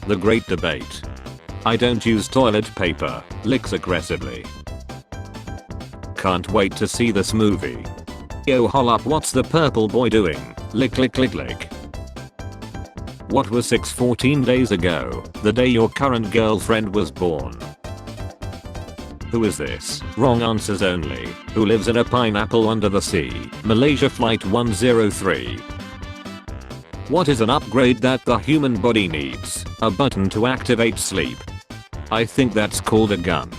The great debate. I don't use toilet paper. Licks aggressively. Can't wait to see this movie. Yo hol up, what's the purple boy doing? Lick lick lick lick. What was 6:14 days ago? The day your current girlfriend was born. Who is this? Wrong answers only. Who lives in a pineapple under the sea? Malaysia Flight 103. What is an upgrade that the human body needs? A button to activate sleep. I think that's called a gun.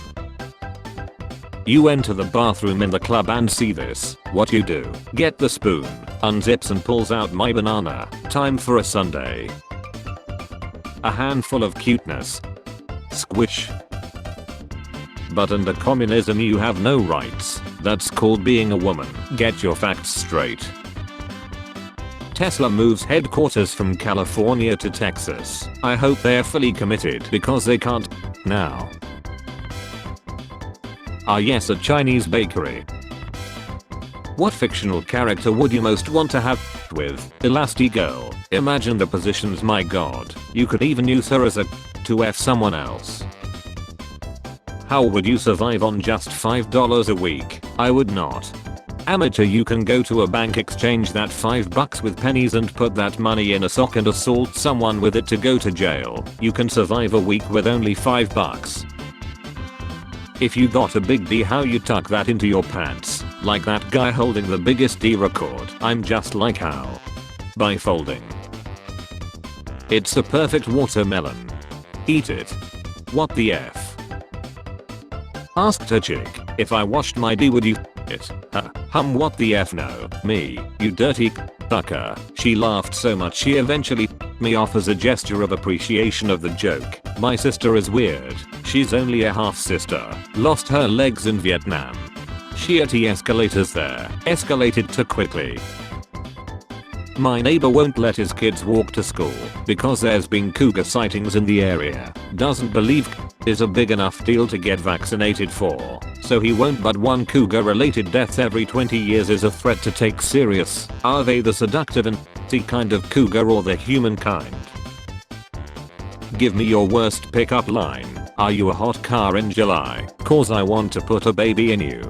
You enter the bathroom in the club and see this. What you do? Get the spoon, unzips and pulls out my banana. Time for a sundae. A handful of cuteness. Squish. But under communism you have no rights. That's called being a woman. Get your facts straight. Tesla moves headquarters from California to Texas. I hope they're fully committed because they can't now. Ah yes, a Chinese bakery. What fictional character would you most want to have with? Elastigirl. Imagine the positions, my god. You could even use her as a to F someone else. How would you survive on just $5 a week? I would not. Amateur, you can go to a bank, exchange that $5 with pennies and put that money in a sock and assault someone with it to go to jail. You can survive a week with only $5. If you got a big D, how you tuck that into your pants? Like that guy holding the biggest D record. I'm just like how. By folding. It's a perfect watermelon. Eat it. What the F? Asked a chick, if I washed my D would you it? What the F no, me, you dirty sucker. She laughed so much she eventually me off as a gesture of appreciation of the joke. My sister is weird. She's only a half sister. Lost her legs in Vietnam. Shitty escalators there. Escalated too quickly. My neighbor won't let his kids walk to school because there's been cougar sightings in the area. Doesn't believe is a big enough deal to get vaccinated for. So he won't, but one cougar related death every 20 years is a threat to take serious. Are they the seductive and kind of cougar or the human kind? Give me your worst pickup line. Are you a hot car in July? Cause I want to put a baby in you.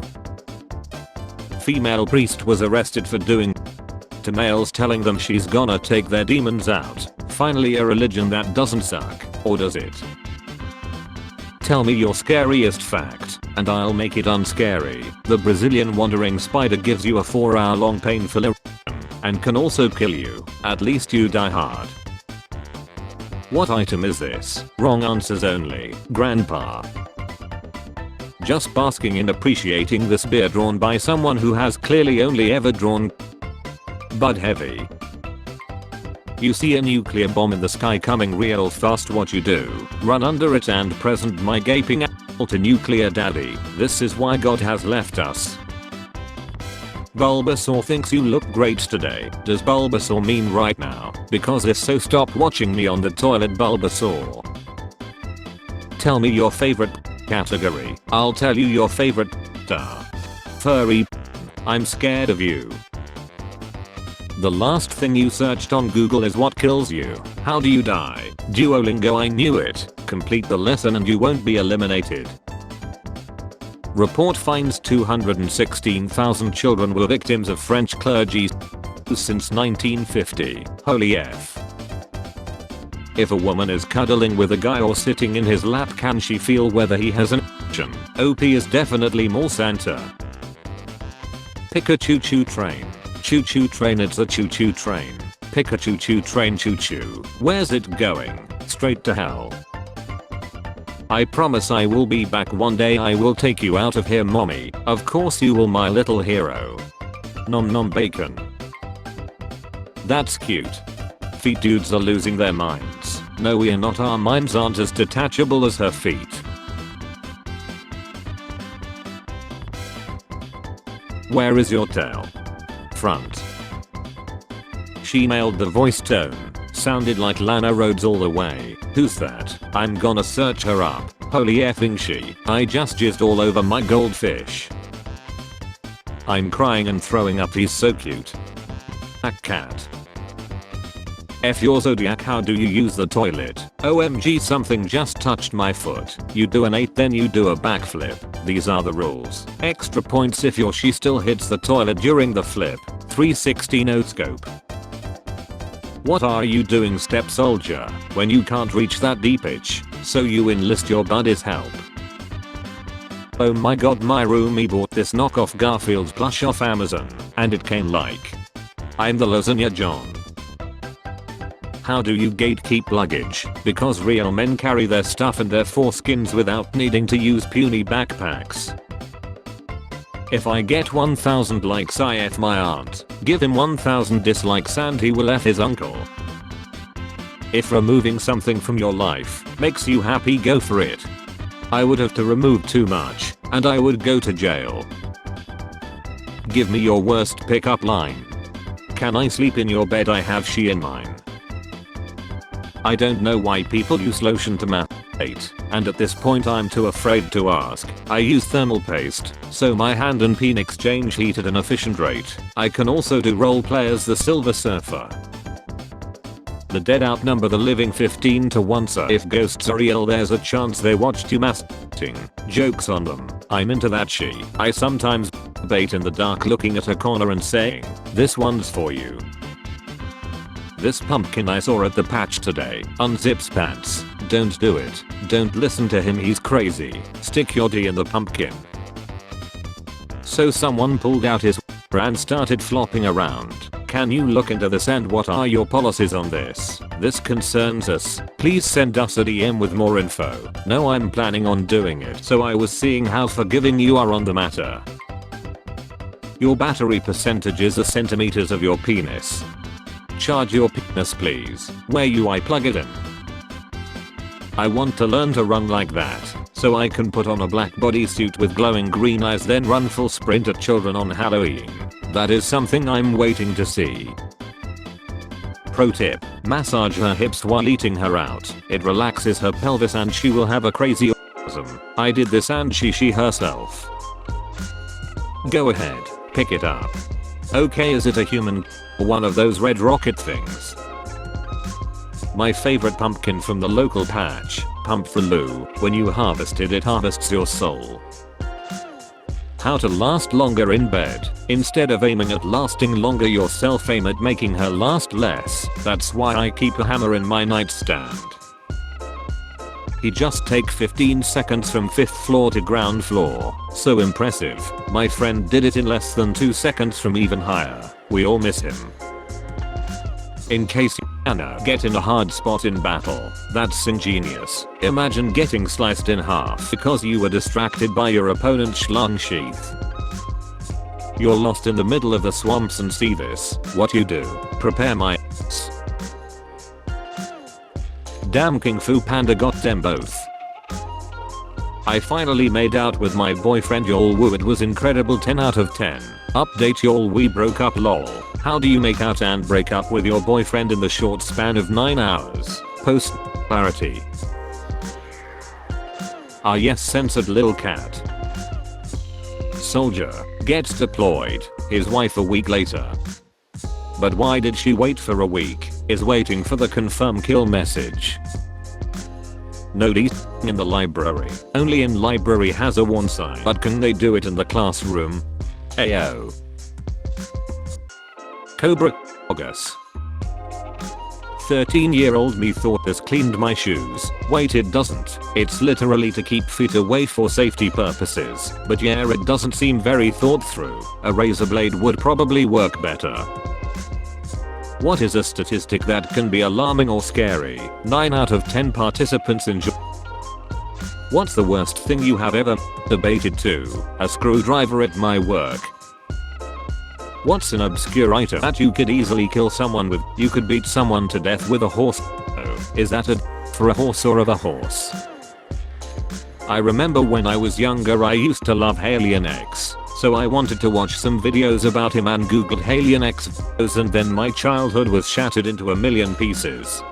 Female priest was arrested for doing to males, telling them she's gonna take their demons out. Finally a religion that doesn't suck, or does it? Tell me your scariest fact, and I'll make it unscary. The Brazilian wandering spider gives you a 4-hour-long painful erection, and can also kill you. At least you die hard. What item is this? Wrong answers only. Grandpa. Just basking in appreciating this beer drawn by someone who has clearly only ever drawn Bud Heavy. You see a nuclear bomb in the sky coming real fast, what you do? Run under it and present my gaping asshole to nuclear daddy. This is why God has left us. Bulbasaur thinks you look great today. Does Bulbasaur mean right now? Because if so, stop watching me on the toilet, Bulbasaur. Tell me your favorite category. I'll tell you your favorite star. Furry. I'm scared of you. The last thing you searched on Google is what kills you. How do you die? Duolingo, I knew it. Complete the lesson and you won't be eliminated. Report finds 216,000 children were victims of French clergy since 1950. Holy F. If a woman is cuddling with a guy or sitting in his lap, can she feel whether he has an erection? OP is definitely more Santa. Pick a choo-choo train. Choo-choo train, it's a choo-choo train. Pick a choo-choo train, choo-choo. Where's it going? Straight to hell. I promise I will be back one day. I will take you out of here, mommy. Of course you will, my little hero. Nom nom bacon. That's cute. Feet dudes are losing their minds. No, we're not. Our minds aren't as detachable as her feet. Where is your tail? Front. She mailed the voice tone. Sounded like Lana Rhodes all the way. Who's that? I'm gonna search her up. Holy effing she. I just jizzed all over my goldfish. I'm crying and throwing up, he's so cute. A cat. F your zodiac, how do you use the toilet? OMG, something just touched my foot. You do an 8, then you do a backflip. These are the rules. Extra points if she still hits the toilet during the flip. 360 no scope. What are you doing, step soldier, when you can't reach that deep itch, so you enlist your buddy's help? Oh my god, my roomie bought this knockoff Garfield plush off Amazon, and it came like, I'm the Lasagna John. How do you gatekeep luggage? Because real men carry their stuff and their foreskins without needing to use puny backpacks. If I get 1000 likes, I F my aunt. Give him 1000 dislikes and he will F his uncle. If removing something from your life makes you happy, go for it. I would have to remove too much, and I would go to jail. Give me your worst pickup line. Can I sleep in your bed? I have she in mine. I don't know why people use lotion to masturbate, and at this point I'm too afraid to ask. I use thermal paste, so my hand and peen exchange heat at an efficient rate. I can also do roleplay as the Silver Surfer. The dead outnumber the living 15 to 1, so if ghosts are real there's a chance they watched you masturbating. Jokes on them. I'm into that she. I sometimes bait in the dark looking at a corner and saying, this one's for you. This pumpkin I saw at the patch today unzips pants. Don't do it. Don't listen to him, he's crazy. Stick your D in the pumpkin. So someone pulled out his and started flopping around. Can you look into this and what are your policies on this? This concerns us. Please send us a DM with more info. No, I'm planning on doing it, so I was seeing how forgiving you are on the matter. Your battery percentages are centimeters of your penis. Charge your penis please. Where you I plug it in. I want to learn to run like that, so I can put on a black bodysuit with glowing green eyes then run full sprint at children on Halloween. That is something I'm waiting to see. Pro tip, massage her hips while eating her out. It relaxes her pelvis and she will have a crazy orgasm. I did this and she herself. Go ahead, pick it up. Okay, is it a human? One of those red rocket things. My favorite pumpkin from the local patch, Pump the Loo. When you harvest it, it harvests your soul. How to last longer in bed. Instead of aiming at lasting longer yourself, aim at making her last less. That's why I keep a hammer in my nightstand. He just take 15 seconds from 5th floor to ground floor. So impressive. My friend did it in less than 2 seconds from even higher. We all miss him. In case you get in a hard spot in battle, that's ingenious. Imagine getting sliced in half because you were distracted by your opponent's schlong sheath. You're lost in the middle of the swamps and see this. What you do? Prepare my ass. Damn, Kung Fu Panda got them both. I finally made out with my boyfriend, y'all. Woo, it was incredible. 10 out of 10. Update, y'all, we broke up lol. How do you make out and break up with your boyfriend in the short span of 9 hours? Post clarity. Ah yes, censored lil cat. Soldier gets deployed, his wife a week later. But why did she wait for a week? Is waiting for the confirm kill message. No D in the library. Only in library has a warn sign. But can they do it in the classroom? Ayo. Cobra August. 13-year-old me thought this cleaned my shoes. Wait, it doesn't. It's literally to keep feet away for safety purposes. But yeah, it doesn't seem very thought through. A razor blade would probably work better. What is a statistic that can be alarming or scary? 9 out of 10 participants enjoy. What's the worst thing you have ever debated to? A screwdriver at my work. What's an obscure item that you could easily kill someone with? You could beat someone to death with a horse. Oh, is that a for a horse or of a horse? I remember when I was younger I used to love Alien X. So I wanted to watch some videos about him and googled Alien X videos, and then my childhood was shattered into a million pieces.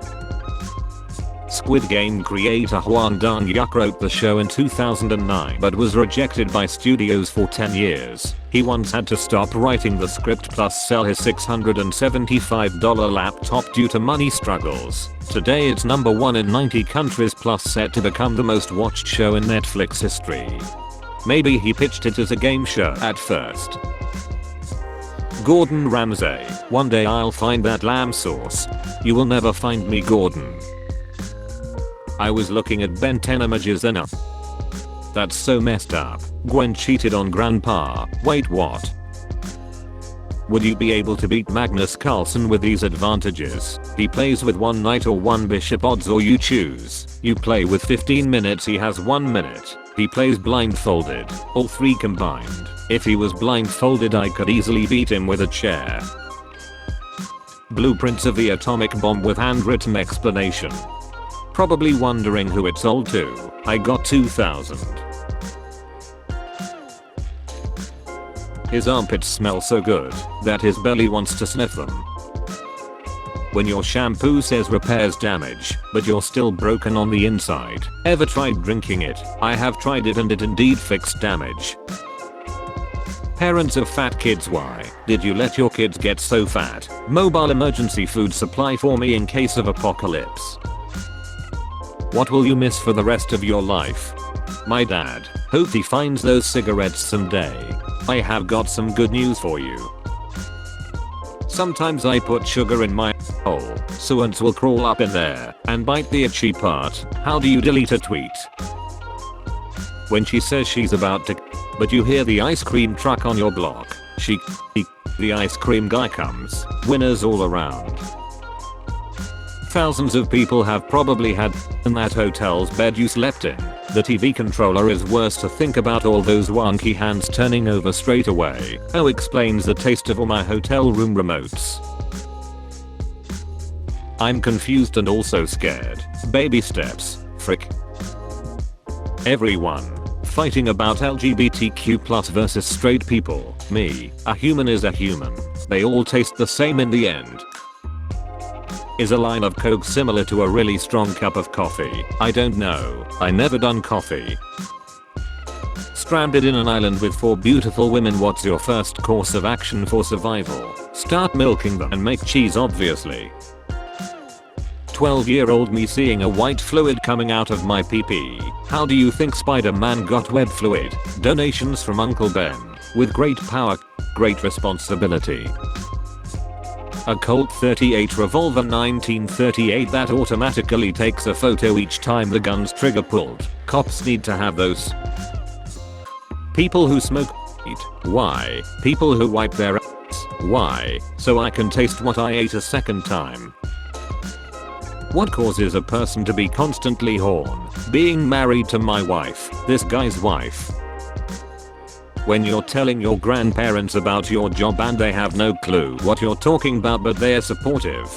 Squid Game creator Hwang Dong-hyuk wrote the show in 2009 but was rejected by studios for 10 years. He once had to stop writing the script plus sell his $675 laptop due to money struggles. Today it's #1 in 90 countries plus set to become the most watched show in Netflix history. Maybe he pitched it as a game show at first. Gordon Ramsay. One day I'll find that lamb sauce. You will never find me, Gordon. I was looking at Ben 10 images and that's so messed up. Gwen cheated on Grandpa. Wait, what? Would you be able to beat Magnus Carlsen with these advantages? He plays with 1 knight or 1 bishop, odds or you choose. You play with 15 minutes, he has 1 minute. He plays blindfolded, all 3 combined. If he was blindfolded I could easily beat him with a chair. Blueprints of the atomic bomb with handwritten explanation. Probably wondering who it's sold to. I got 2,000. His armpits smell so good that his belly wants to sniff them. When your shampoo says repairs damage, but you're still broken on the inside. Ever tried drinking it? I have tried it and it indeed fixed damage. Parents of fat kids, why did you let your kids get so fat? Mobile emergency food supply for me in case of apocalypse. What will you miss for the rest of your life? My dad. Hope he finds those cigarettes someday. I have got some good news for you. Sometimes I put sugar in my hole, so ants will crawl up in there and bite the itchy part. How do you delete a tweet? When she says she's about to but you hear the ice cream truck on your block. The ice cream guy comes. Winners all around. Thousands of people have probably had in that hotel's bed you slept in. The TV controller is worse to think about all those wonky hands turning over straight away. Oh, explains the taste of all my hotel room remotes. I'm confused and also scared. Baby steps. Frick. Everyone fighting about LGBTQ+ versus straight people. Me. A human is a human. They all taste the same in the end. Is a line of coke similar to a really strong cup of coffee? I don't know. I never done coffee. Stranded in an island with 4 beautiful women, what's your first course of action for survival? Start milking them and make cheese, obviously. 12-year-old me seeing a white fluid coming out of my pee-pee. How do you think Spider-Man got web fluid? Donations from Uncle Ben. With great power, great responsibility. A Colt 38 revolver 1938 that automatically takes a photo each time the gun's trigger pulled. Cops need to have those. People who smoke weed. Why? People who wipe their ass. Why? So I can taste what I ate a second time. What causes a person to be constantly horny? Being married to my wife, this guy's wife. When you're telling your grandparents about your job and they have no clue what you're talking about but they're supportive.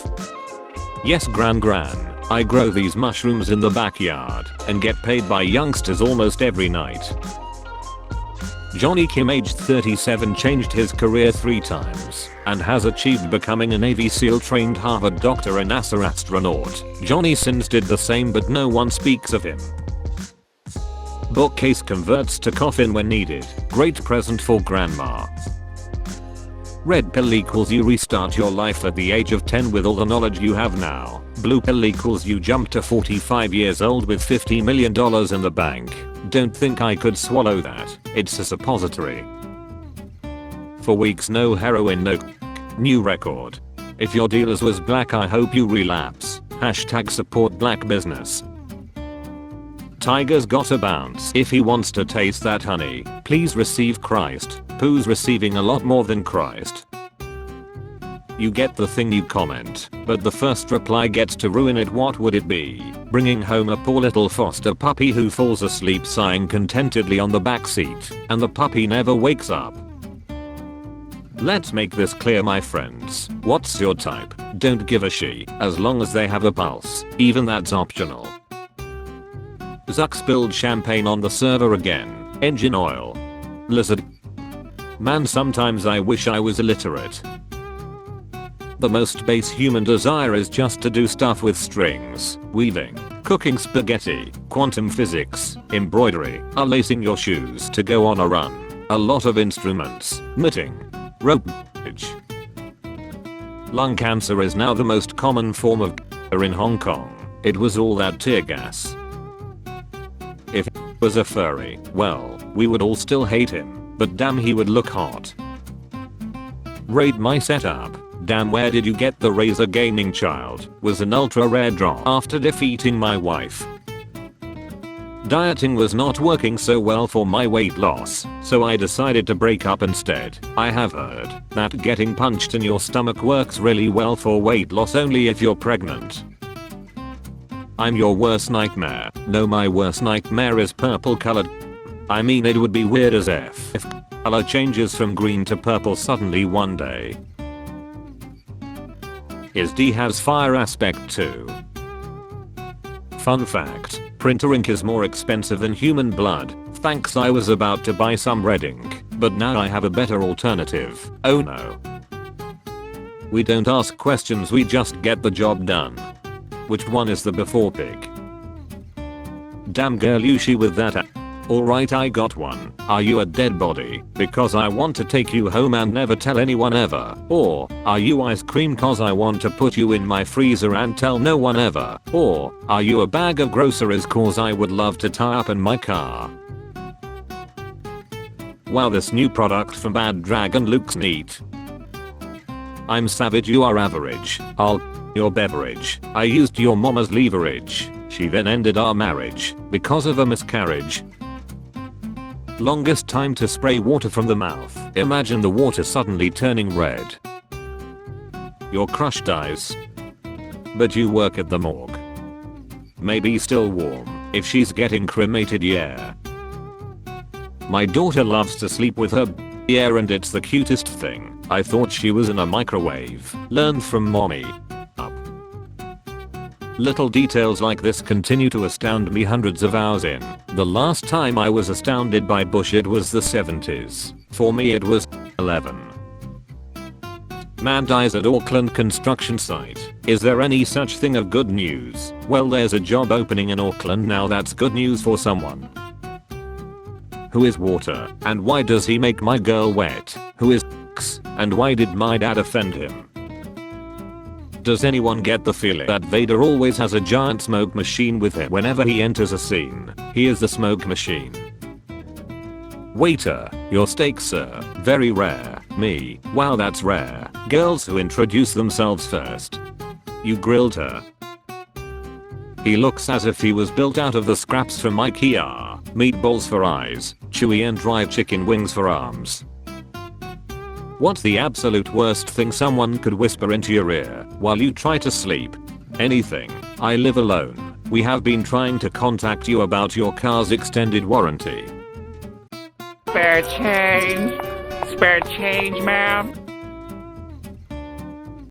Yes, gran, I grow these mushrooms in the backyard and get paid by youngsters almost every night. Johnny Kim, aged 37, changed his career 3 times and has achieved becoming a Navy SEAL trained Harvard doctor and NASA astronaut. Johnny Sins did the same but no one speaks of him. Bookcase converts to coffin when needed. Great present for grandma. Red pill equals you restart your life at the age of 10 with all the knowledge you have now. Blue pill equals you jump to 45 years old with $50 million in the bank. Don't think I could swallow that. It's a suppository. For weeks no heroin, no new record. If your dealers was black, I hope you relapse. Hashtag support black business. Tiger's gotta bounce. If he wants to taste that honey, please receive Christ. Pooh's receiving a lot more than Christ. You get the thing you comment, but the first reply gets to ruin it. What would it be? Bringing home a poor little foster puppy who falls asleep sighing contentedly on the back seat, and the puppy never wakes up. Let's make this clear, my friends. What's your type? Don't give a shit, as long as they have a pulse. Even that's optional. Zuck spilled champagne on the server again. Engine oil. Lizard. Man, sometimes I wish I was illiterate. The most base human desire is just to do stuff with strings, weaving, cooking spaghetti, quantum physics, embroidery, lacing your shoes to go on a run, a lot of instruments, knitting, rope bridge. Lung cancer is now the most common form of cancer in Hong Kong. It was all that tear gas. If he was a furry, well, we would all still hate him, but damn he would look hot. Rate my setup. Damn, where did you get the Razer Gaming Child? Was an ultra rare drop after defeating my wife. Dieting was not working so well for my weight loss, so I decided to break up instead. I have heard that getting punched in your stomach works really well for weight loss only if you're pregnant. I'm your worst nightmare. No, my worst nightmare is purple colored. I mean, it would be weird as F if color changes from green to purple suddenly one day. His D has fire aspect too. Fun fact, printer ink is more expensive than human blood. Thanks, I was about to buy some red ink, but now I have a better alternative. Oh no. We don't ask questions, we just get the job done. Which one is the before pic? Damn girl, you she with that. Alright, I got one. Are you a dead body? Because I want to take you home and never tell anyone ever. Or, are you ice cream cause I want to put you in my freezer and tell no one ever. Or, are you a bag of groceries cause I would love to tie up in my car. Wow, this new product from Bad Dragon looks neat. I'm savage, you are average. I'll your beverage. I used your mama's leverage. She then ended our marriage because of a miscarriage. Longest time to spray water from the mouth. Imagine the water suddenly turning red. Your crush dies, but you work at the morgue. Maybe still warm if she's getting cremated, yeah. My daughter loves to sleep with her yeah, and it's the cutest thing. I thought she was in a microwave. Learn from mommy. Little details like this continue to astound me hundreds of hours in. The last time I was astounded by Bush, it was the 70s. For me it was 11. Man dies at Auckland construction site. Is there any such thing of good news? Well, there's a job opening in Auckland now, that's good news for someone. Who is Water? And why does he make my girl wet? Who is X? And why did my dad offend him? Does anyone get the feeling that Vader always has a giant smoke machine with him whenever he enters a scene? He is the smoke machine. Waiter, your steak sir. Very rare. Me. Wow, that's rare. Girls who introduce themselves first. You grilled her. He looks as if he was built out of the scraps from IKEA. Meatballs for eyes, chewy and dry chicken wings for arms. What's the absolute worst thing someone could whisper into your ear while you try to sleep? Anything. I live alone. We have been trying to contact you about your car's extended warranty. Spare change? Spare change, ma'am?